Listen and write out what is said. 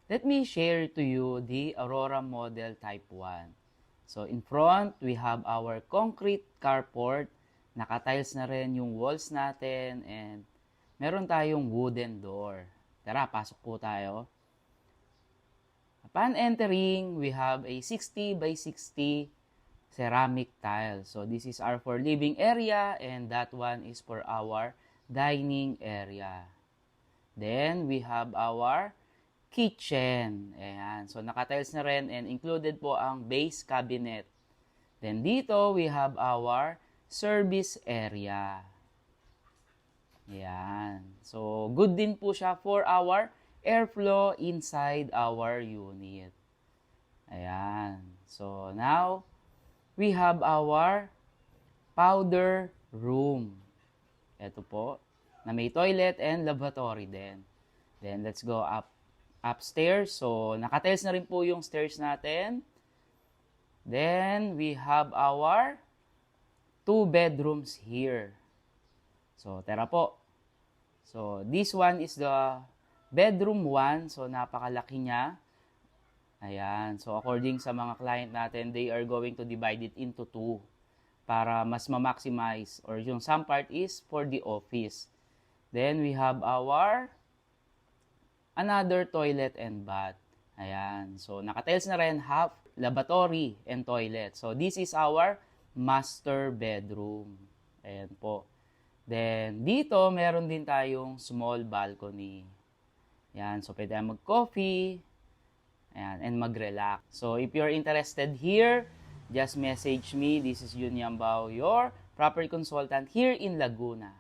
Let me share to you the Aurora Model Type 1. So in front, we have our concrete carport. Naka-tiles na rin yung walls natin and meron tayong wooden door. Tara, pasok po tayo. Upon entering, we have a 60 by 60 ceramic tile. So this is our for living area and that one is for our dining area. Then we have our kitchen. Ayan. So naka-tiles na rin and included po ang base cabinet. Then dito we have our service area. Ayan. So good din po siya for our airflow inside our unit. Ayan. So now we have our powder room. Ito po, na may toilet and lavatory din. Then let's go upstairs. So naka-tiles na rin po yung stairs natin. Then we have our 2 bedrooms here. So tara po. So this one is the bedroom 1. So napakalaki niya. Ayan. So according sa mga client natin, they are going to divide it into 2 para mas ma-maximize, or yung some part is for the office. Then we have our another toilet and bath. Ayan. So naka-tiles na rin, half lavatory and toilet. So this is our master bedroom. Ayan po. Then dito meron din tayong small balcony. Ayan. So pwede tayong mag-coffee. Ayan, and mag-relax. So if you're interested here, just message me. This is Jun Yambao, your property consultant here in Laguna.